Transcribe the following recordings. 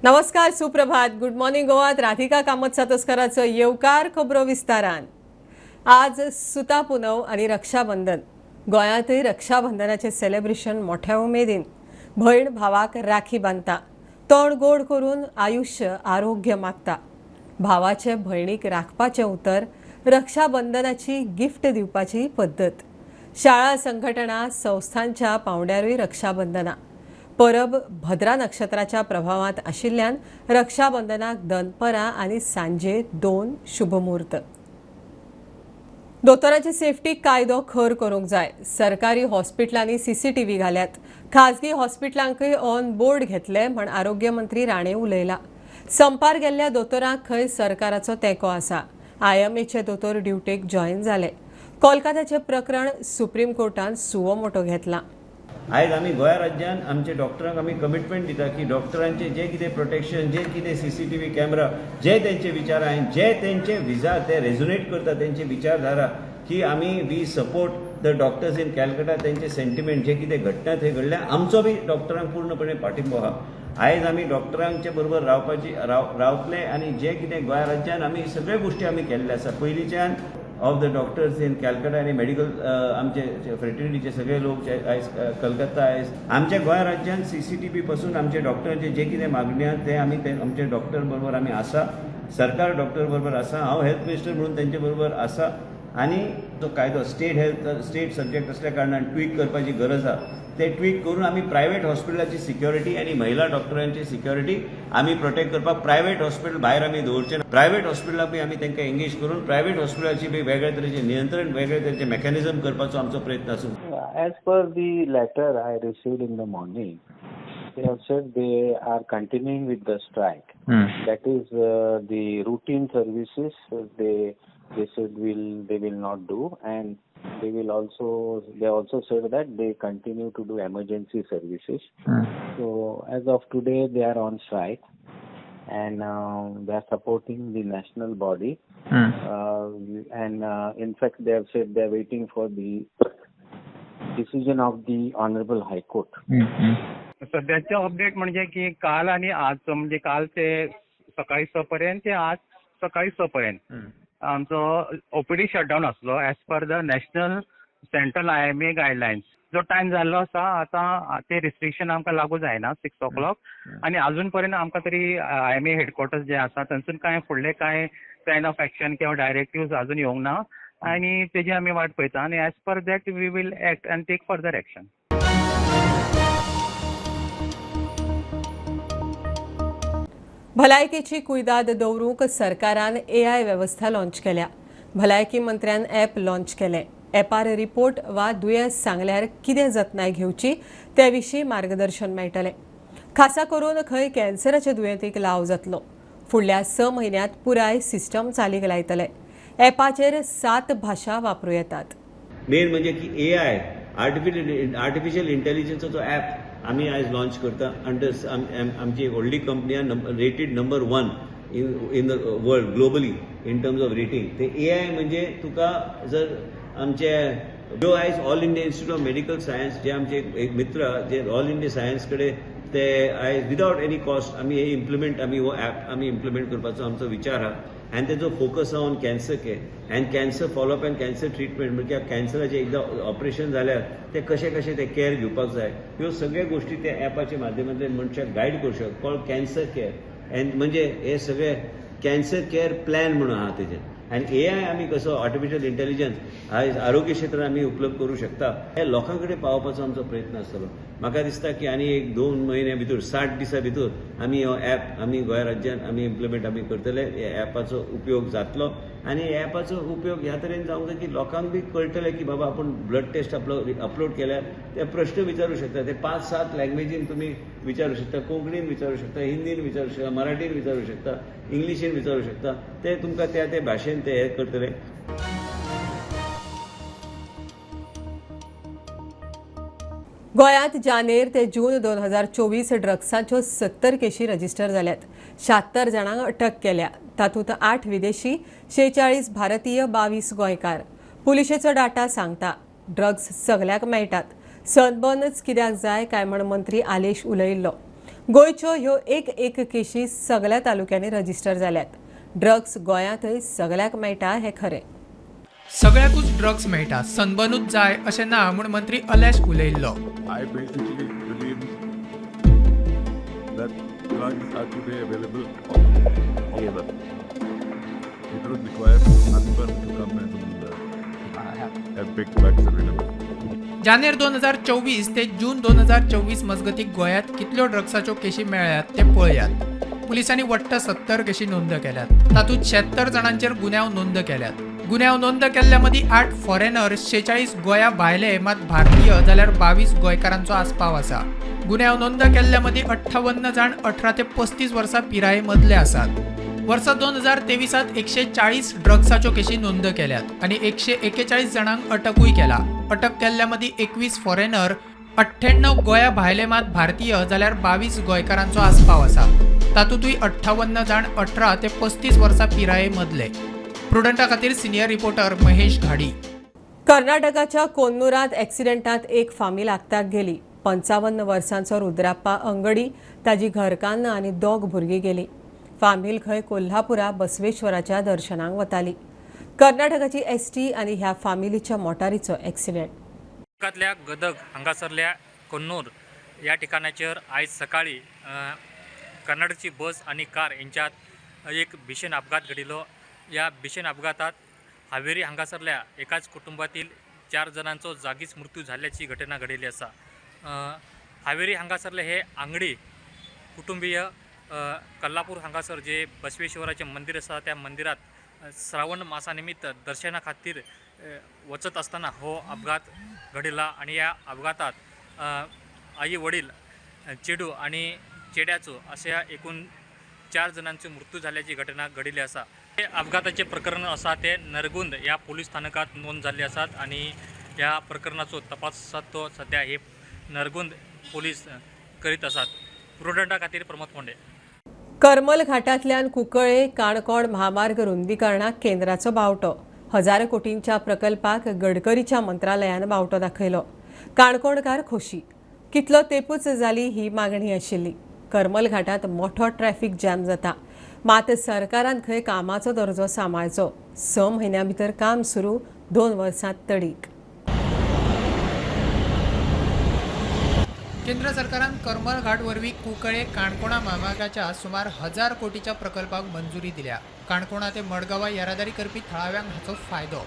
नमस्कार, सुप्रभात. Good morning गोवात Radhika Kamat सातोस्कराचो येवकार खबरो विस्तारान. आज सुता पुनव आणि रक्षाबंधन. गोंयांतय रक्षाबंधनाचे सेलिब्रेशन मोठ्या उमेदीन. भयण भावाक राखी बांदता, तोंड गोड करून आयुष्य आरोग्य मागता. भावाचे भयणीक राखपाचें उतर रक्षाबंधनाची गिफ्ट दिवपाची पद्दत. शाळा संघटना संस्थांच्या पावंड्यारूय रक्षाबंधना. परब भद्रा नक्षत्राच्या प्रभावात आशिल्ल्यान रक्षाबंधनाक दनपरां आनी सांजे 2 शुभमुहूर्त. दोतोरांची सेफ्टी कायदो खर करूंक जाय. सरकारी हॉस्पिटलांनी CCTV घाल्यात. खाजगी हॉस्पिटलांकय ऑन बोर्ड घेतले म्हण आरोग्य मंत्री राणे उलयला. संपार गेल्ल्या दोतोरांक खंय सरकाराचो तेंको आसा. IMAचे दोतोर ड्युटेक जॉईन जाले. कोलकात्याचे प्रकरण सुप्रीम कोर्टान सुवो मोठो घेतला. आज आम्ही गोंय राज्यान आमचे डॉक्टरांक आम्ही कमिटमेंट दिता की डॉक्टरांचे जे कितें प्रोटेक्शन, जे कितें CCTV कॅमेरा, जे तेंचे विचार आहाय, जे तेंचे विचार ते रेझोनेट करता तेंचे विचारधारा की आम्ही we support the doctors in Calcutta. तेंचे सेंटिमेंट जे कितें घडटा थंय घडल्या आमचो बी डॉक्टरांक पूर्णपणे पाठिंबो आहा. आयज आमी डॉक्टरांचे बरोबर रावतले आणि जे कितें गोंय राज्यान आमी सगळे गोष्टी आमी केल्ले आसा. पयलींच्यान of the doctors in Calcutta आणि मेडिकल आमचे फ्रेटर्निटीचे सगळे लोक आयज कलकत्ता आयज आमच्या गोंय राज्यान CCTV पासून आमचे डॉक्टरांचे जे कितें मागणी आहा ते आमी आमचे डॉक्टर बरोबर आमी आसा. सरकार डॉक्टर बरोबर आसा. हांव हेल्थ मिनिस्टर म्हणून तेंचे बरोबर आसा. आणि तो कायदो स्टेट सब्जेक्ट असल्या कारणान ट्वीक करपाची गरज आहा. ते ट्वीक करून आम्ही प्रायव्हेट हॉस्पिटलाची सिक्युरिटी आणि महिला डॉक्टरांची सिक्युरिटी आम्ही प्रोटेक्ट करपाक प्रायव्हेट हॉस्पिटल भायर आम्ही दवरचे ना. प्रायव्हेट हॉस्पिटलाक बी आम्ही तांकां एंगेज करून प्रायव्हेट हॉस्पिटलाची बी वेगळ्या तरेचे नियंत्रण, वेगळ्या तरेचे मेकॅनिझम करपाचो आमचो प्रयत्न आसूं. As per the letter I received in the morning, they have said they are continuing with the strike. That is the routine services they said they will not do, and they also said that they continue to do emergency services. So as of today they are on strike, and they are supporting the national body. And in fact they have said they are waiting for the decision of the honorable high court. सध्याचे update म्हणजे की काल आणि आज, म्हणजे काल ते सकाळी 6 पर्यंत ते आज सकाळी 6 पर्यंत आमचो OPD शटडाऊन असलो as per the national central IMA guidelines. जो टाइम जाल्लो आसा आता ते रिस्ट्रिक्शन आमकां लागू जायना 6 o'clock. आणि अजून पर्यंत आमकां तरी IMA हेडक्वॉर्टर्स जे आसा थंयसून काय फुडले काय प्लॅन ऑफ ॲक्शन किंवा डायरेक्टिव्ह अजून येवंक ना. आणि तेजी आमी वाट पळयता आणि as per that we will act and take further action. भलायकेची कुयदाद दवरूंक सरकारान AI वेवस्था लॉन्च केल्या. भलायकी मंत्र्यान ॲप लॉन्च केलें. ॲपार रिपोर्ट वा दुयेंस सांगल्यार कितें जतनाय घेवची ते विशीं मार्गदर्शन मेळटलें. खासा करून खंय कॅन्सराच्या दुयेंतीक लाव जातलो. फुडल्या 6 म्हयन्यांत पुराय सिस्टम चालीक लायतले. ॲपाचेर 7 भाशा वापरूं येतात. मेन म्हणजे की AI आर्टिफिशियल इंटेलिजन्सचो ॲप आम्ही आज लॉन्च करता. अंडर आमची एक व्हडली company rated number 1 in the world globally in terms of rating. ते AI म्हणजे तुका जर आमचे जो आयज all India institute of medical science जे आमचे एक मित्र जे ऑल इंडिया सायन्स कडे ते आयज विदाउट एनी कॉस्ट आम्ही हे इम्प्लिमेंट हो ॲप आम्ही इम्प्लिमेंट करपाचो आमचो विचार आहा. आणि तेजो फोकस आहा on cancer care and cancer follow up and cancer treatment. म्हणजे कॅन्सराचे एकदा ऑपरेशन जाल्यार ते कशें ते केअर घेवपाक जाय ह्यो सगळ्यो गोष्टी त्या ॲपाच्या माध्यमांतल्यान मनशाक गायड करूं शकता. कॉल्ड कॅन्सर केअर अँड म्हणजे हे सगळे कॅन्सर केअर प्लॅन म्हणून आहा तेजें. आणि AI आम्ही कसो आर्टिफिशियल इंटेलिजन्स आयज आरोग्य क्षेत्रात आम्ही उपलब्ध करू शकता हे लोकांकडे पावपाचो आमचो प्रयत्न आसतलो. म्हाका दिसता की आनी 1-2 म्हयन्या भितर 60 दिसां भितर आमी हो ॲप आमी गोंय राज्यात आमी इम्प्लिमेंट आमी करतले. ह्या ॲपाचो उपयोग जातलो आणि ह्या ॲपाचो उपयोग ह्या तरेन जावंक जाय की लोकांक बी कळटलें की बाबा आपूण ब्लड टेस्ट अपलोड केल्यार ते प्रश्न विचारूं शकता. ते 5-7 लँग्वेजीन तुम्ही विचारूं शकता. कोंकणीन विचारूं शकता, हिंदीन विचारूं शकता, मराठीन विचारूं शकता, इंग्लिशीन विचारूं शकता. ते तुमकां त्या भाशेन ते हे करतले. गोंयांत जानेर ते जून 2024 ड्रग्साच्यो 70 केशी रजिस्टर जाल्यात. 76 जाणांक अटक केल्या. तातूंत 8 विदेशी, 46 भारतीय, 22 गोंयकार. पुलिशेचो डाटा सांगता ड्रग्स सगल्याक मेळटात. सनबर्नच कित्याक जाय काय म्हण मंत्री आलेश उलयिल्लो. गोंयच्यो ह्यो एक केशी सगळ्या तालुक्यांनी रजिस्टर जाल्यात. ड्रग्स गोंयांतय सगळ्याक मेळटा हें खरें. सगळ्याकूच ड्रग्स मेळटा, सनबनूच जाय अशें ना म्हूण मंत्री अलेश उलयल्लो. I basically believe that drugs are today available all over. It would require husband to come and have big drugs available. जानेर 2024 ते जून 2024 मजगतीं गोंयांत कितल्यो ड्रग्साच्यो केशी मेळ्ळ्यात ते पळयात. पुलिसांनी वट्ट 70 केशी नोंद केल्यात. तातूंत 76 जाणांचेर गुन्यांव नोंद केल्यात. गुन्यांव नोंद केल्ल्या मदीं 8 फॉरेनर, 46 गोंया भायले मात भारतीय जाल्यार 22 गोंयकारांचो आस्पाव आसा. गुन्यांव नोंद केल्ल्या मदीं 58 जाण 18 ते 35 वर्सां पिराये मदले आसात. वर्सा 2023 140 ड्रग्साच्यो केशी नोंद केल्यात आनी 141 जाणांक अटकूय केला. अटक केल्ल्या मदीं 21 फॉरेनर, 98 गोंया भायले मात भारतीय जाल्यार 22 गोंयकारांचो आस्पाव आसा. तातूंतूय 58 जाण 18 ते 35 वर्सां पिराये मदले. प्रुडंटा खातीर सिनियर रिपोर्टर महेश घाडी. कर्नाटकाच्या कोन्नूरांत एक्सिडेंटांत एक फामील आगताक गेली. 55 वर्सांचो रुद्राप्पा अंगडी, ताजी घरकान्न आनी 2 भुरगीं गेलीं. फामील खंय कोल्हापुरा बसवेश्वराच्या दर्शनाक वताली. कर्नाटकाची एसटी आनी ह्या फामिलीच्या मोटारीचो एक्सिडेंट. कर्नाटकातल्या गदग हांगासरल्या कन्नूर या ठिकाणाचेर आयज सकाळी कर्नाटकची बस आणि कार यांच्यात एक भीषण अपघात घडिल्लो. या भीषण अपघातात हावेरी हांगासरल्या एकाच कुटुंबातील 4 जणांचो जागीच मृत्यू झाल्याची घटना घडिल्ली आसा. हावेरी हांगासरले हे आंगडी कुटुंबीय कोल्हापूर हांगासर जे बसवेश्वराचे मंदिर आसा त्या मंदिरात श्रावण मासा निमित्त दर्शना खातीर वचत असताना हो अपघात घडिल्ला आणि या अपघातात आई वडील चेडू आणि चेड्याचो अशा एकूण 4 जणांचो मृत्यू झाल्याची घटना घडिल्ली आसा. हे अपघाताचे प्रकरण आसा ते नरगुंद या पोलीस स्थानकात नोंद जाल्ले आसात आणि या प्रकरणाचो तपास तो सध्या हे नरगुंद पोलीस करीत आसात. प्रुडंटा खातीर प्रमोद फोंडे. करमल घाटांतल्यान कुंकळे काणकोण महामार्ग रुंदीकरणाक केंद्राचो बावटो. 1000 कोटींच्या प्रकल्पाक गडकरीच्या मंत्रालयान बावटो दाखयलो. काणकोणकार खोशी. कितलो तेंपूच जाली ही मागणी आशिल्ली. करमल घाटांत मोठो ट्रॅफिक जॅम जाता. मात सरकारान खंय कामाचो दर्जो सांबाळचो. 6 म्हयन्यां भितर काम सुरू, 2 वर्सांत तडीक. केंद्र सरकारान करमल घाट वरवीं कुंकळे काणकोणा महामार्गाच्या सुमार 1000 कोटीच्या प्रकल्पाक मंजुरी दिल्या. काणकोणा ते मडगांवां येरादारी करपी थळाव्यांक हाचो फायदो.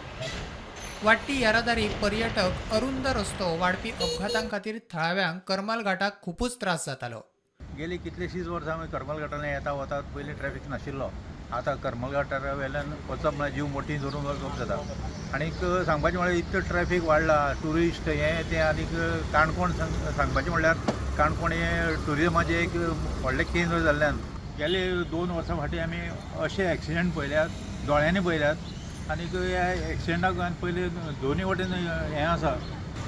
वाडटी येरादारी, पर्यटक, अरुंद रस्तो, वाडपी अपघातां खातीर थळाव्यांक करमल घाटाक खूपच त्रास जातालो. गेली कितलीशींच वर्सां आमी करमल घाटान येता वतात. पयलीं ट्रॅफिक नाशिल्लो. आतां करमल घाटा वेल्यान वचप म्हळ्यार जीव मोठी धरून वचप जाता. आनीक सांगपाचें म्हळ्यार इतकें ट्रॅफिक वाडला, ट्युरिस्ट हें तें. आनीक काणकोण सांगपाचें म्हणल्यार काणकोण हें ट्युरिजमाचें एक व्हडलें केंद्र जाल्ल्यान गेले 2 वर्सां फाटीं आमी अशे एक्सिडेंट पळयल्यात, दोळ्यांनी पळयल्यात. आनीक ह्या एक्सिडेंटाक पयलीं दोनूय वटेन हें आसा.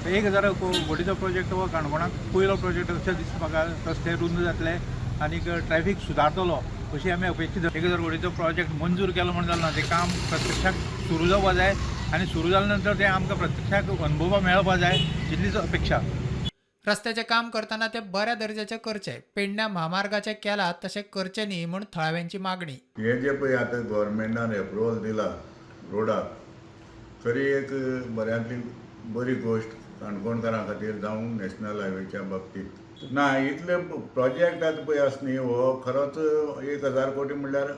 1000 कोटीचो प्रोजेक्ट हो काणकोणाक पयलो प्रोजेक्ट अशें दिसता म्हाका. रस्ते रुंद जातले आनीक ट्रॅफिक सुदारतलो अशी आमी अपेक्षीत. 1000 कोटीचो प्रोजेक्ट मंजूर केलो म्हण जालें ना. तें काम प्रत्यक्षाक सुरू जावपा जाय आनी सुरू जाले नंतर तें आमकां प्रत्यक्षाक अनुभवपाक मेळपा जाय इतलीच अपेक्षा. रस्त्याचें काम करतना ते बऱ्या दर्जाचें करचे. पेडण्या महामार्गाचें केलां तशें करचें न्ही म्हूण थळाव्यांची मागणी. हे जे पळय आतां गव्हर्मेंटान एप्रुवल दिला रोडाक, खरी एक बऱ्यांतली बरी गोश्ट काणकोणकारां खातीर जावं नॅशनल हायवेच्या बाबतींत. ना इतले प्रोजेक्ट आतां पळय आसा न्ही, हो खरोच 1000 कोटी म्हणल्यार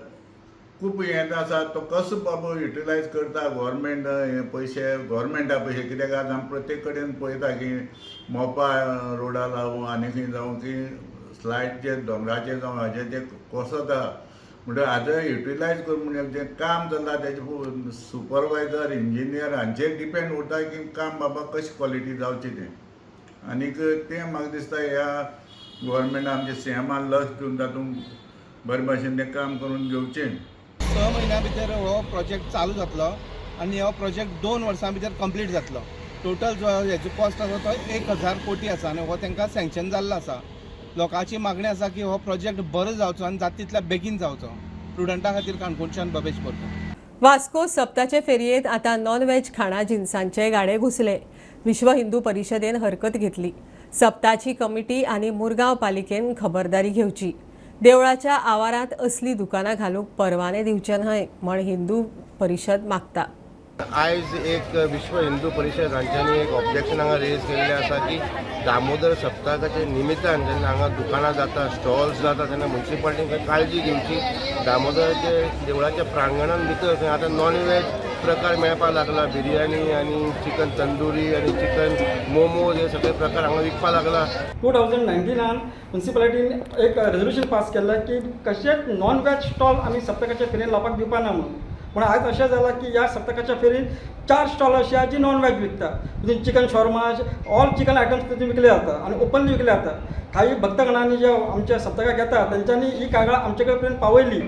खूब हें आसा. तो कसो बाबा युटिलायज करता गव्हर्मेंट हे पयशे, गव्हर्मेंटा पयशे. कित्याक आतां आमी प्रत्येक कडेन पळयता की मोपा रोडा जावं आनी खंय जावं की स्लायडचे दोंगराचे जावं हाजें तें कोसता. म्हणटकीर हाजो युटिलायज करून म्हणजे जें काम चलता तेजे सुपरवायझर, इंजिनियर हांचेर डिपेंड उरता की काम बाबा कशी क्वॉलिटी जावची तें. आनीक तें म्हाका दिसता ह्या गव्हर्मेंटान आमच्या सीएमान लक्ष दिवन तातूंत बरे भाशेन तें काम करून घेवचें. 6 म्हयन्या भितर हो प्रोजेक्ट चालू जातलो आनी हो प्रोजेक्ट 2 वर्सां भितर कंप्लीट जातलो. टोटल जो हेजो कॉस्ट आसा तो 1000 कोटी आसा आनी हो तांकां सँक्शन जाल्लो आसा. लोकांची मागणी आसा की हो प्रोजेक्ट बरो जावचो आनी जाता तितल्या बेगीन जावचो. प्रुडंटा खातीर काणकोणच्यान भवेश बोरकर. वास्को सप्ताचे फेरयेंत आतां नॉन व्हेज खाणा जिन्सांचे गाडे घुसले. विश्व हिंदू परिशदेन हरकत घेतली. सप्ताची कमिटी आणि मुरगांव पालिकेन खबरदारी घेवची. देवळाच्या आवारांत असली दुकानां घालूंक परवाने दिवचे न्हय म्हण हिंदू परिशद मागता. आयज एक विश्व हिंदू परिशद हांच्यांनी एक ऑब्जेक्शन हांगा रेज केल्लें आसा की दामोदर सप्तकाचे निमित्तान जेन्ना हांगा दुकानां जाता, स्टॉल्स जाता तेन्ना म्युन्सिपाल्टीन काळजी घेवची. दामोदराचे देवळाच्या प्रांगणान भितर खंय आतां नॉन वेज प्रकार मेळपाक लागला. बिरयानी आनी चिकन तंदुरी आनी चिकन मोमोज हे सगळे प्रकार हांगा विकपाक लागला. 2019 म्युन्सिपालिटीन एक रेजोल्युशन पास केल्लें की कशेंच नॉन वेज स्टॉल आमी सप्तकाच्या फेरीन लावपाक दिवपा ना म्हणून. पण आज अशें जालां की ह्या सप्तकाच्या फेरीन 4 स्टॉल अशे आहा जी नॉन वेज विकता. तितून chicken shawarma all chicken items तितून विकले जाता आनी ओपनली विकले जाता. काही भक्तगणांनी जे आमच्या सप्तकाक येता तेंच्यांनी ही कागाळ आमचे कडेन पावयली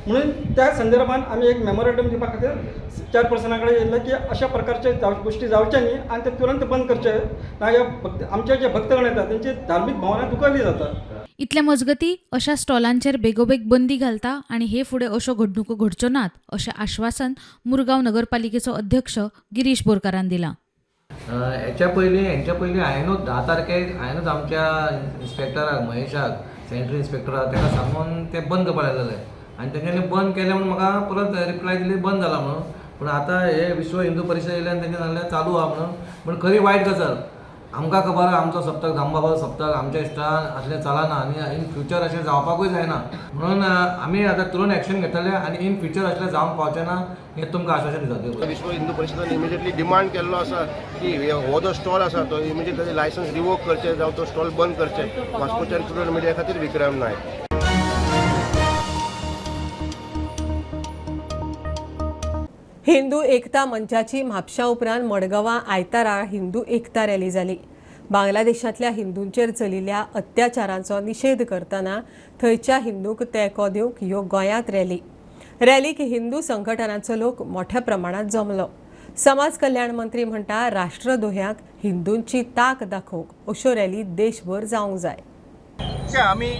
म्हणून त्या संदर्भात आमी एक मेमोरेंडम दिवपा खातीर चेअरपर्सना कडेन येयल्ले की अशा प्रकारचे गोष्टी जावचे न्ही आनी ते तुरंत बंद करचे ना. आमचे जे भक्तगण येतात तेंची धार्मीक भावना दुखवली जाता. इतले मजगती अशा स्टॉलांचेर बेगोबेग बंदी घालता आणि हे फुडें अश्यो घडणुको घडच्यो नात अशें आश्वासन मुरगांव नगरपालिकेचो अध्यक्ष गिरीश बोरकारान दिलां. हेंच्या पयलीं हांवेंनूच 10 तारखेक हांवेंनूच आमच्या इन्स्पेक्टराक महेशाक सॅनिटरी इन्स्पेक्टराक ताका सांगून ते बंद करपाक लायलेले आनी तेंच्यांनी बंद केलें म्हणून म्हाका परत रिप्लाय दिली बंद जाला म्हणून. पूण आतां हे विश्व हिंदू परिशद येयल्यान तेंचे सांगलें चालू आहा म्हणून. पूण खरी वायट गजाल आमकां खबर आहा आमचो सप्तक दामबाबा सप्तक आमच्या इश्टान असलें चलना आनी इन फ्युचर अशें जावपाकूय जायना म्हणून आमी आतां तुरंत एक्शन घेतले आनी इन फ्युचर अशें जावंक पावचें ना हें तुमकां आश्वासन दिता. विश्व हिंदू परिशदान इमिजिएटली डिमांड केल्लो आसा की हो जो स्टॉल आसा तो इमिजिएटली लायसन्स रिवोक करचे जावं तो स्टॉल बंद करचे. वास्कोच्यान स्टुडंट मिडिया खातीर विक्रम नायक. हिंदू एकता मंचाची म्हापशा उपरांत मडगांवां आयतारा हिंदू एकता रॅली जाली. बांगलादेशांतल्या हिंदूंचेर चलिल्ल्या अत्याचारांचो निशेध करतना थंयच्या हिंदूंक तेंको दिवंक ह्यो गोंयांत रॅलीक हिंदू संघटनांचो लोक मोठ्या प्रमाणात जमलो. समाज कल्याण मंत्री म्हणटा राष्ट्रद्रोह्यांक हिंदूंची ताक दाखोवंक अश्यो रॅली देशभर जावंक जाय. जे आमी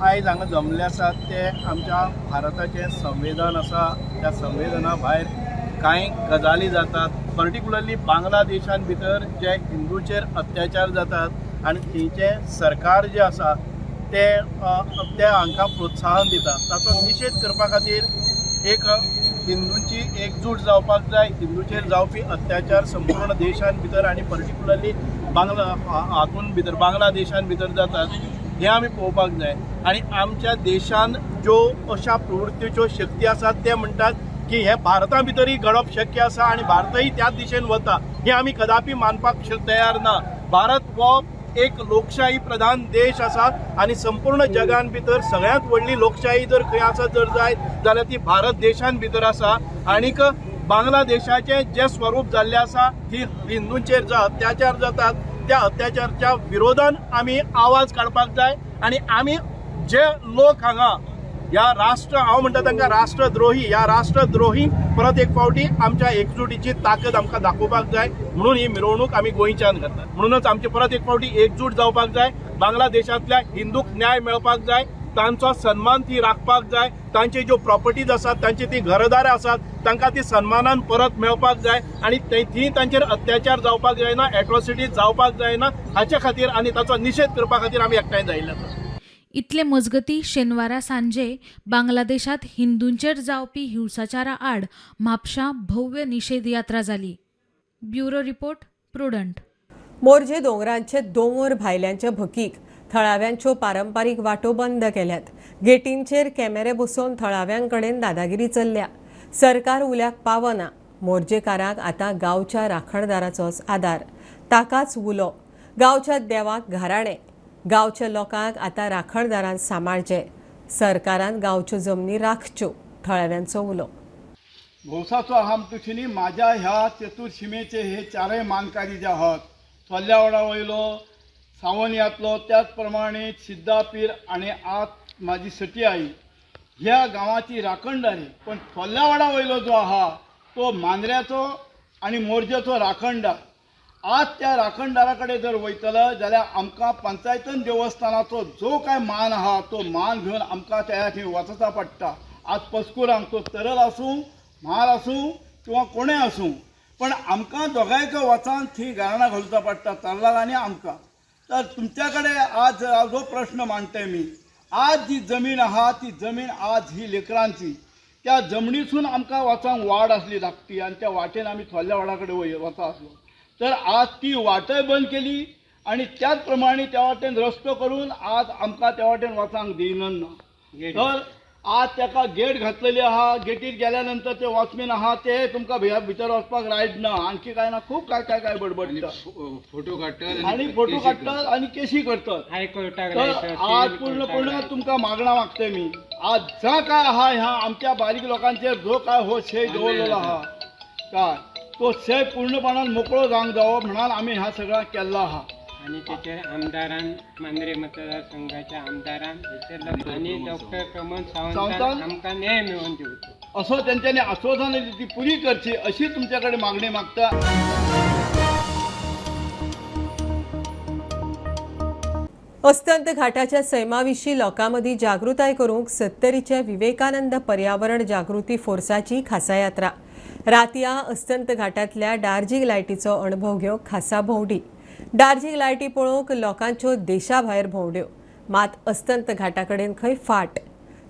आयज हांगा जमले आसात ते आमच्या भारताचें संविधान आसा. त्या संविधाना भायर कांय गजाली जातात. पर्टिक्युलरली बांगलादेशान भितर जे हिंदूंचेर अत्याचार जातात आनी थंयचे सरकार जे आसा ते हांकां प्रोत्साहन दिता. ताचो निशेध करपा खातीर एक हिंदूंची एकजूट जावपाक जाय. हिंदूंचेर जावपी अत्याचार संपूर्ण देशान भितर आनी पर्टिक्युलरली बांगलादेशान भितर जातात हे आमी पळोवपाक जाय. आनी आमच्या देशान ज्यो अशा प्रवृत्तीच्यो शक्ती आसात ते म्हणटात की हे भारता भितरय घडप शक्य आसा आनी भारतय त्याच दिशेन वता हे आमी कदापि मानपाक तयार ना. भारत हो एक लोकशाही प्रधान देश आसा आनी संपूर्ण जगान भितर सगळ्यांत व्हडली लोकशाही जर खंय आसा जर जायत जाल्यार ती भारत देशान भितर आसा. आनीक बांगलादेशाचें जें स्वरूप जाल्लें आसा की हिंदूंचेर जो अत्याचार जातात त्या अत्याचाराच्या विरोधान आमी आवाज काडपाक जाय. आनी आमी जे लोक हांगा ह्या हांव म्हणटा तांकां राष्ट्रद्रोही ह्या राष्ट्रद्रोही परत एक फावटी आमच्या एकजुटीची ताकद आमकां दाखोवपाक जाय म्हणून ही मिरवणूक आमी गोंयच्यान करतात. म्हणूनच आमची परत एक फावटी एकजूट जावपाक जाय. बांगलादेशांतल्या हिंदूक न्याय मेळपाक जाय. तांचो सन्मान ती राखपाक जाय. तांची ज्यो प्रॉपर्टीज आसात तांची ती घरदारां आसात तांकां ती सन्मानान परत मेळपाक जाय आनी थंय तांचेर अत्याचार जावपाक जायना, एट्रॉसिटीज जावपाक जायना हाचे खातीर आनी ताचो निशेध करपा खातीर आमी एकठांय जाल्ले आसात. इतले मजगती शेनवारा सांजे बांगलादेशात हिंदूंचेर जावपी हिंसाचारा आड म्हापशा भव्य निषेध यात्रा जाली. Bureau report Prudent. मोरजे दोंगरांचे दोंगर भायल्यांच्या भकीक थळाव्यांच्यो पारंपारीक वाटो बंद केल्यात. गेटींचेर कॅमेरे बसोवन थळाव्यांकडेन दादागिरी चल्ल्या. सरकार उल्याक पावना. मोरजेकारांक आतां गांवच्या राखणदाराचोच आदार. ताकाच उलो. गांवच्या देवाक घराणे. गांवच्या लोकांक आतां राखणदारान सांबाळचे. सरकारान गांवच्यो जमनी राखच्यो. थळाव्यांचो उलो. भौसाचो हामतुशीनी माझ्या ह्या चतुर्शिमेचे हे चारय मानकारी जे आहात चोल्ल्यावाडा वयलो सावनियांतलो त्याच प्रमाणे सिद्धापीर आणि आत माझी सटी आई ह्या गांवाची राखणदारी. पण चोल्ल्यावाडा वयलो जो आहा तो मांद्र्याचो आणि मोरजेचो राखणदार. आज त्या राखणदारा कडेन जर वयतलो जाल्यार आमकां पंचायतन देवस्थानाचो जो काय मान आहा तो मान घेवन आमकां त्या थंय वचचा पडटा. आज पस्कुरांक तो तरल आसूं म्हाल आसूं किंवा कोणें आसूं पण आमकां दोगांयक वचान थंय गाराणा घालचा पडटा तरलाल आनी आमकां. तर तुमच्याकडे आज जो प्रश्न मांडते मी, आज जी जमीन आहा ती जमीन आज ही लेकरांची, त्या जमनीसून आमकां वचांक वाट असली धाकटी आनी त्या वाटेन आमी थोडल्या वाडा कडेन वता आसलो, तर आज ती वाटय बंद केली आणि त्याच प्रमाणे त्या वाटेन रस्तो करून आज आमकां त्या वाटेन वचांक दिनन ना. तर आज ताका गेट घातलेली आहा, गेटीर गेल्या नंतर ते वॉचमॅन आहा ते तुमकां भितर वचपाक रायट ना, आणखी काय ना, खूप काय बडबडटा, फोटो काडटात आणि फोटो काडटात आणि केसी करतात. तर आज पूर्णपणे तुमकां मागणा मागते मी, आज जा काय आहा ह्या आमच्या बारीक लोकांचेर जो काय हो शे दवरलेलो आहा काय तो शे पूर्णपणान मोकळो जावंक जावो म्हणून आमी ह्या सगळ्या केल्लो आहा. आणि त्याच्या आमदारान मांद्रे मतदारसंघाच्या आमदारान आणि डॉक्टर प्रमोद सावंतान आमकां न्याय मिळवून दिवचो असो त्यांच्यानी आश्वासन दिली, ती पुरी करची अशी तुमच्याकडे मागणी मागता. अस्तंत घाटाच्या सैमाविशीं लोकांमदीं जागृताय करूंक 70च्या विवेकानंद पर्यावरण जागृती फोर्साची खासा यात्रा. रातया अस्तंत घाटांतल्या डार्जिंग लायटीचो अणभव घेवंक खासा भोंवडी. डार्जिंग लायटी पळोवंक लोकांच्यो देशाभायर भोंवड्यो. मात अस्तंत घाटा कडेन खंय फाट.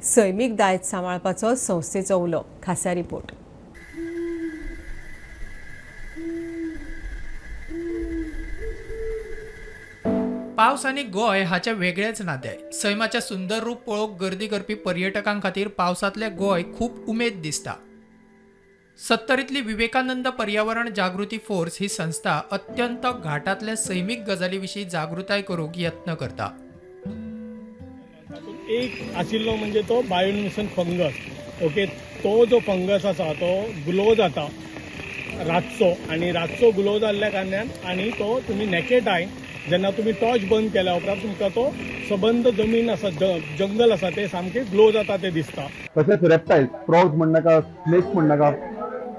सैमीक दायज सांबाळपाचो संस्थेचो उलो. खासा रिपोर्ट. पावस आनी गोंय हाचे वेगळेच नाते. सैमाचे सुंदर रूप पळोवंक गर्दी करपी पर्यटकां खातीर पावसांतले गोंय खूब उमेद दिसता. 70ली विवेकानंद पर्यावरण जागृती फोर्स ही संस्था अत्यंत घाटांतल्या सैमीक गजाली विशीं जागृताय करूंक यत्न करता. एक आशिल्लो म्हणजे तो बायोल्युमिनेशन फंगस. ओके, तो जो फंगस आसा तो ग्लो जाता रातचो, आणि रातचो ग्लो जाल्ल्या कारणान आणि तो तुमी नेकेड आय जेन्ना तुमी टॉर्च बंद केल्या उपरांत तुमकां तो सबंद जमीन आसा, जंगल आसा ते सामके ग्लो जाता ते दिसता. तसेच रेप्टाइल्स, फ्रॉग्स म्हण नाका, स्नेक्स म्हण नाका,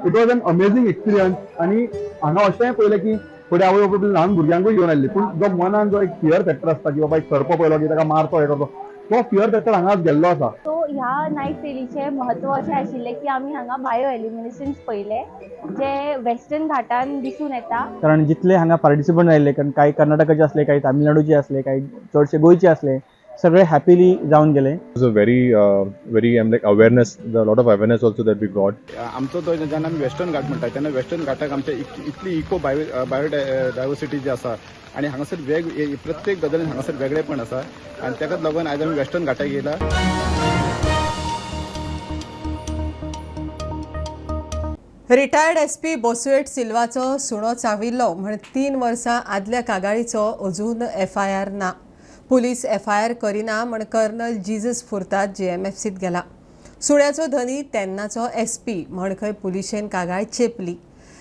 it was an amazing experience. आणि हांगा अशेंय पळयलें की थोडे आवय बापूय ल्हान भुरग्यांकूय घेवन आयिल्ले, पूण जो मनान जो एक फियर फॅक्टर आसता की बाबा एक सर्प पळयलो की ताका मारचो हे करचो, तो फियर फॅक्टर हांगाच गेल्लो आसा. सो ह्या नायट सेलीचे म्हत्व अशें आशिल्लें की आमी हांगा बायो एल्युमिनेशन्स पळयले जे वेस्टर्न घाटान दिसून येता. कारण जितले हांगा पार्टिसिपंट आयिल्ले, कारण काही कर्नाटकाचे असले, काही तामिळनाडूचे असले, काही चडशे गोंयचे असले, सगळे हॅपीली जावन गेले. It was a very like awareness, lot of awareness also that we got. आमचो तो जेन्ना आमी वेस्टर्न घाट म्हणटा तेन्ना वेस्टर्न घाटाक आमचे इतली इको बायोडायवर्सिटी जी आसा आणि हांगासर प्रत्येक गजालीन हांगासर वेगळेपण आसा, आणि ताकाच लागून आयज आमी वेस्टर्न घाटाक येयला. रिटायर्ड SP बोसुएट सिल्वाचो सुणो चाविल्लो म्हण 3 वर्सां आदल्या कागाळीचो अजून FIR ना. पुलीस FIR करिना म्हण कर्नल जिजस फुर्ताद JMFCत गेला. सुण्याचो धनी तेन्नाचो SP म्हण खंय पुलिशेन कागाळ चेपली.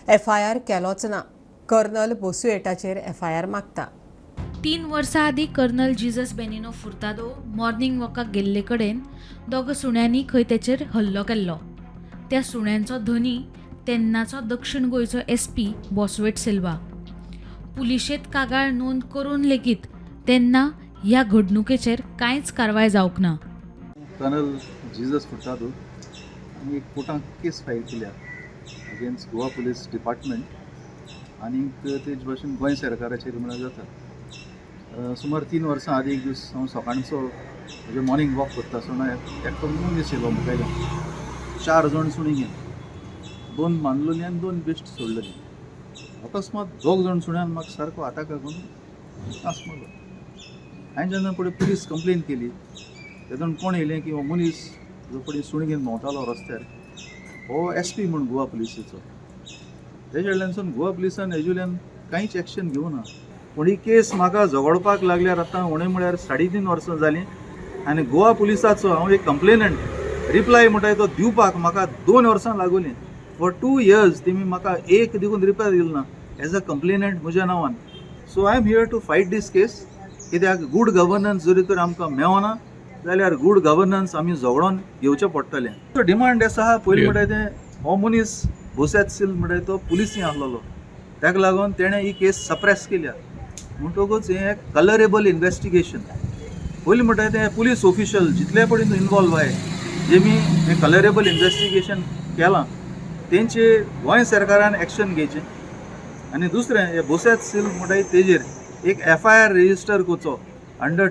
FIR केलोच ना. कर्नल बोसुएटाचेर FIR मागता. 3 वर्सां आदीं कर्नल जिजस बेनिनो फुर्तादो मॉर्निंग वॉकाक गेल्ले कडेन दोग सुण्यांनी खंय तेचेर हल्लो केल्लो. त्या सुण्यांचो धनी तेन्नाचो दक्षिण गोंयचो SP बोसुएट सिल्वा. पुलिशेंत कागाळ नोंद करून लेगीत तेन्ना ह्या घडणुकेचेर कांयच कारवाय जावंक ना. कर्नल जिजस फुर्तादो आनी एक कोर्टांत केस फायल केल्या अगेन्स्ट गोवा पुलीस डिपार्टमेंट, आनी तेज भाशेन गोंय सरकाराचेर म्हणल्यार जाता. सुमार 3 वर्सां आदीं एक दीस हांव सकाळचो म्हणजे मॉर्निंग वॉक करता आसतना एकटो मनीस येयलो मुखायल्यान. 4 जाण सुणी घेवन 2 मानलोली आनी 2 बेश्ट सोडलेली. अकस्मात 2 जाण सुण्यान म्हाका सारको आताक लागून आसमलो. हांवें जेन्ना फुडें पुलीस कंप्लेन केली तेदून कोण येयलें की हो मनीस जो फुडें सुणी घेवन भोंवतालो रस्त्यार हो SP म्हूण गोवा पुलिसेचो. तेजे कडल्यानसून गोवा पुलिसान हेजेल्यान कांयच एक्शन घेवना. पूण ही केस म्हाका झगडपाक लागल्यार आतां उणें म्हळ्यार 3.5 वर्सां जालीं, आनी गोवा पुलिसाचो हांव एक कंप्लेनंट रिप्लाय म्हणटा तो दिवपाक म्हाका 2 वर्सां लागोलीं. फॉर 2 years तेमी म्हाका एक देखून रिप्लाय दिलो ना एज अ कंप्लेनंट म्हज्या नांवान. So I am here to fight this case. कित्याक गूड गव्हर्नन्स जरी तर आमकां मेळना जाल्यार गूड गव्हर्नन्स आमी झगडोन घेवचें पडटलें. डिमांड आसा पयलीं म्हणटा तें हो मनीस बोसेत सिल म्हणटा तो पुलिसी आसलेलो, ताका लागून तेणें ही केस सप्रेस केल्या. म्हणटकूच हें एक कलरेबल इन्वेस्टिगेशन. पयलीं म्हणटा तें पुलीस ऑफिशियल जितले पडीन इनवॉल्व आहाय जेमी हें कलरेबल इन्वेस्टिगेशन केलां तेंचेर गोंय सरकारान एक्शन घेवचें. आनी दुसरें हे बोसेत सील म्हणटा तेजेर एक FIR रजिस्टर करचो under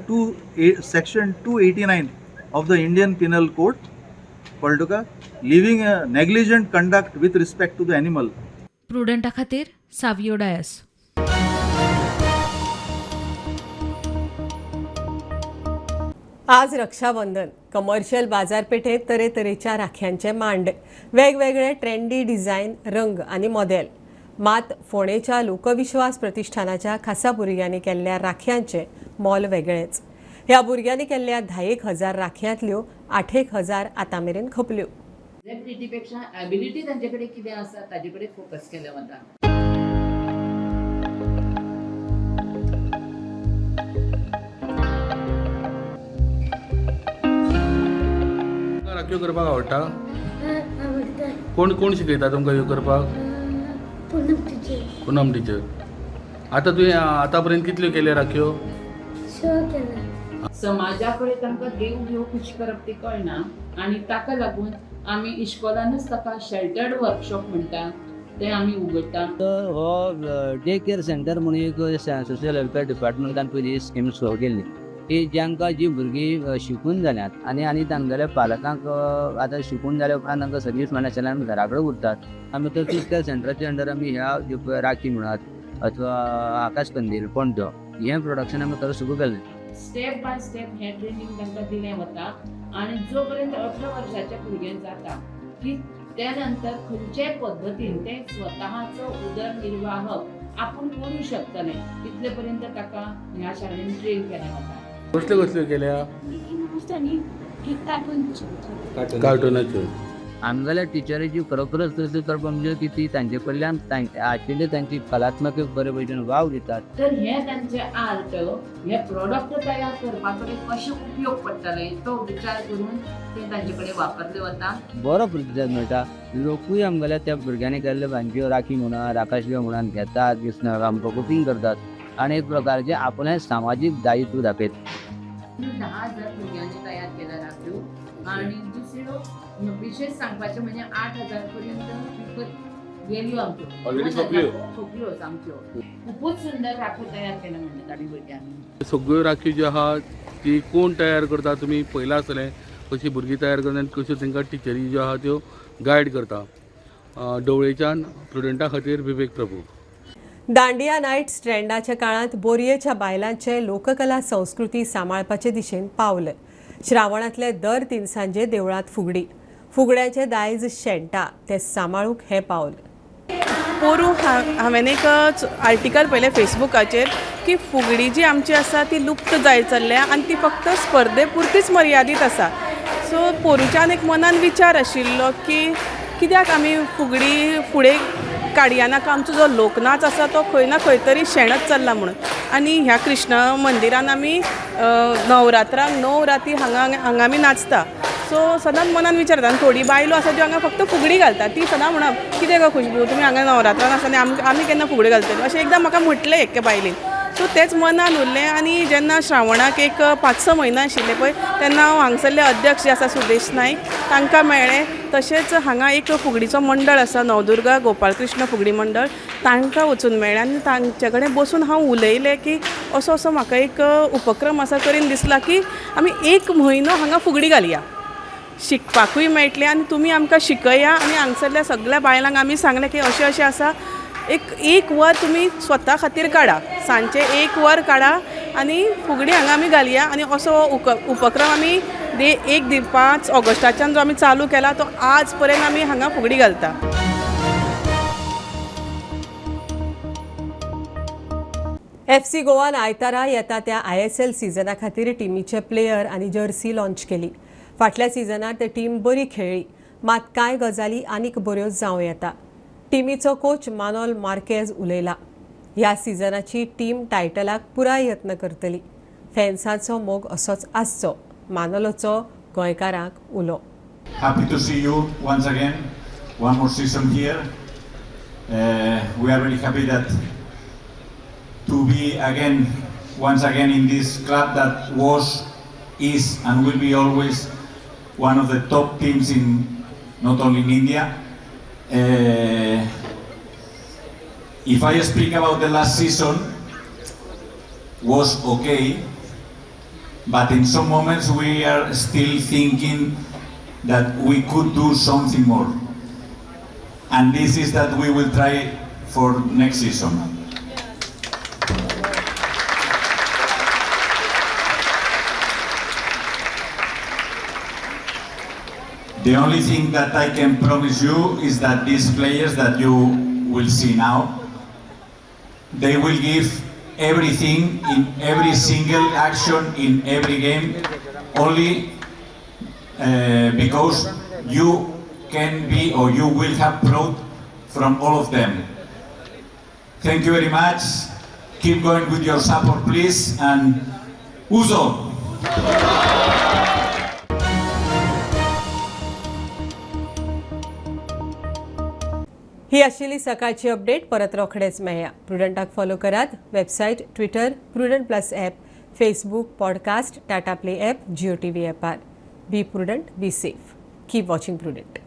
section 289 of the Indian penal code कळ्ळें तुका, living negligent conduct with respect to the animal. प्रुडंटा खातीर सावियो डायस. आज रक्षाबंधन. कमर्शियल बाजारपेठेत तरेतरेच्या राख्यांचे मांड, वेगवेगळे ट्रेंडी डिझाईन, रंग आणि मॉडेल. मात फोणेच्या लोकविश्वास प्रतिष्ठानाच्या खासा भुरग्यांनी केल्ल्या राख्यांचे मोल वेगळेच. ह्या भुरग्यांनी केल्ल्या 10,000 राख्यांतल्यो 8,000 आतांमेरेन खपल्यो. पेक्षा एबिलिटी तांच्याकडे कितें आसा ताजे कडेन फोकस केलें वता. राखयो करपाक आवडटा? कोण कोण शिकयता तुमकां ह्यो करपाक? पूनम टिचर. आतां तुवें आतां पर्यंत कितल्यो केल्या राखयो? समाजा कडेन तांकां देव घेव कशी करप ते कळना आनी ताका लागून आमी इश्कोलानूच ताका शेल्टर्ड वर्कशॉप म्हणटा ते आमी उगडटा. हो डे केअर सेंटर म्हणून एक सोशल वेलफेअर डिपार्टमेंटान पयली स्कीम सुरू केल्ली की जांकां जी भुरगीं शिकून जाल्यात आनी तांगेल्या पालकांक आतां शिकून जाल्या उपरांत तांकां सर्वीस मेळनाशिल्ल्यान घरा कडेन उरतात. आमी तर त्या सेंटराच्या अंडर आमी ह्या राखी म्हणत अथवा आकाश कंदील पणजो हें प्रोडक्शन आमी करप सुरू केल्लें. स्टेप बाय स्टेप हें ट्रेनिंग तांकां दिलें वता आनी जो पर्यंत 18 वर्साच्या भुरग्यां जाता की त्या नंतर खंयच्याय पद्दतीन ते स्वताचो उदरनिर्वाह आपूण करूं शकतले तितले पर्यंत ताका ह्या शाळेन ट्रेन केलें वता. कसल्यो कसल्यो केल्या? कार्टुनाच्यो. आमगेल्या टिचरीची खरोखरच तसली करप म्हणजे की ती तांचे कडल्यान आशिल्ली तांची कलात्मक बरे भशेन वाव दितात. तर हे तांचे आर्ट हे प्रॉडक्ट तयार करपा कडेन कशें उपयोग पडटले तो विचार करून ते तांचे कडेन वापरले वता. बरो प्रतिसाद मेळटा. लोकूय आमगेल्या त्या भुरग्यांनी केल्ले भांज्यो राखी म्हणा आकाशल्यो म्हणून घेतात, फोकसिंग करतात आनी एक प्रकारचे आपलें सामाजीक दायित्व दाखयतात. 10,000 भुरग्यांनी तयार केल्या राख्यो आनी दुसऱ्यो विशेष सांगपाचें म्हणजे 8,000 पर्यंत विकत गेल्यो आमच्यो. ऑलरेडी सोंपल्यो सामक्यो. खूपच सुंदर राखो तयार केल्या म्हणजे ताणी भुरग्यांनी. सगळ्यो राखी ज्यो आहा ती कोण तयार करता? तुमी पयलां आसतलें कशी भुरगीं तयार करता आनी कश्यो तांकां टिचरी ज्यो आहा त्यो गायड करता. डोवळेच्यान प्रुडंटा खातीर विवेक प्रभू. दांडिया नायट्स ट्रेंडाच्या काळात बोरयेच्या बायलांचे लोककला संस्कृती सांबाळपाचे दिशेन पावल. श्रावणातले दर 3 सांजे देवळात फुगडी. फुगड्याचे दायज शेणटा ते सांबाळूंक हे पावल. पोरू हांवें एक आर्टिकल पळयलें फेसबुकाचेर की फुगडी जी आमची आसा ती लुप्त जायत चल्ल्या आनी ती फक्त स्पर्धे पुरतीच मर्यादीत आसा. सो पोरूच्यान एक मनान विचार आशिल्लो की कित्याक आमी फुगडी फुडें काडया नाका. आमचो जो लोकनाच आसा तो खंय ना खंय तरी शेणत चल्ला म्हणून. आनी ह्या कृष्ण मंदिरान आमी नवरात्रांक 9 राती हांगा आमी नाचता. सो सदांच मनान विचारता. आनी थोडी बायलो आसा ज्यो हांगा फक्त फुगडी घालता ती सदां म्हणप कितें गो खुशबू तुमी हांगा नवरात्रान आसा आनी आमी केन्ना फुगडी घालतली अशें एकदां म्हाका म्हटलें एक्के बायलेन. सो तेच मनान उरलें आनी जेन्ना श्रावणाक एक 5-6 म्हयने आशिल्ले पळय तेन्ना हांव हांगसरले अध्यक्ष जे आसा सुदेश नायक तांकां मेळ्ळें. तशेंच हांगा एक फुगडीचो मंडळ आसा नवदुर्गा गोपाळकृष्ण फुगडी मंडळ तांकां वचून मेळ्ळें आनी तांचे कडेन बसून हांव उलयलें की असो म्हाका एक उपक्रम आसा करीन दिसला की आमी 1 म्हयनो हांगा फुगडी घालया. शिकपाकूय मेळटलें आनी तुमी आमकां शिकया आनी हांगसरल्या सगळ्या बायलांक आमी सांगलें की अशें आसा एक वर तुमी स्वता खातीर काडा. सांजचे 1 वर काडा आनी फुगडी हांगा आमी घालया. आनी असो उपक्रम आमी 5 ऑगस्टाच्यान जो आमी चालू केला तो आज पर्यंत आमी हांगा फुगडी घालता. FC गोवान आयतारा येता त्या ISL सिजना खातीर टिमीचे प्लेयर आनी जर्सी लॉन्च केली. फाटल्या सिजनार ते टीम बरी खेळ्ळी मात कांय गजाली आनीक बऱ्यो जावं येता. टिमीचो कोच मानोल मार्केज उलयला. ह्या सिजनाची टीम टायटलाक पुराय यत्न करतली. फॅन्सांचो मोग असोच आसचो मानोलोचो गोंयकारांक उलो. Happy to see you once again, one more season here. We are very happy that to be once again in this club that was, is and will be always one of the top teams in not only in India. If I speak about the last season, was okay, but in some moments we are still thinking that we could do something more. And this is that we will try for next season. The only thing that I can promise you is that these players that you will see now, they will give everything in every single action in every game, only because you can be or you will have growth from all of them. Thank you very much. Keep going with your support, please, and Uzo! ही आशिल्ली सकाळची update. परत रोखडेच मेळया. प्रुडंटाक follow करात. Website, Twitter, Prudent Plus app, Facebook, podcast, Tata Play app, Jio TV ॲपार. Be Prudent, be safe. Keep watching prudent.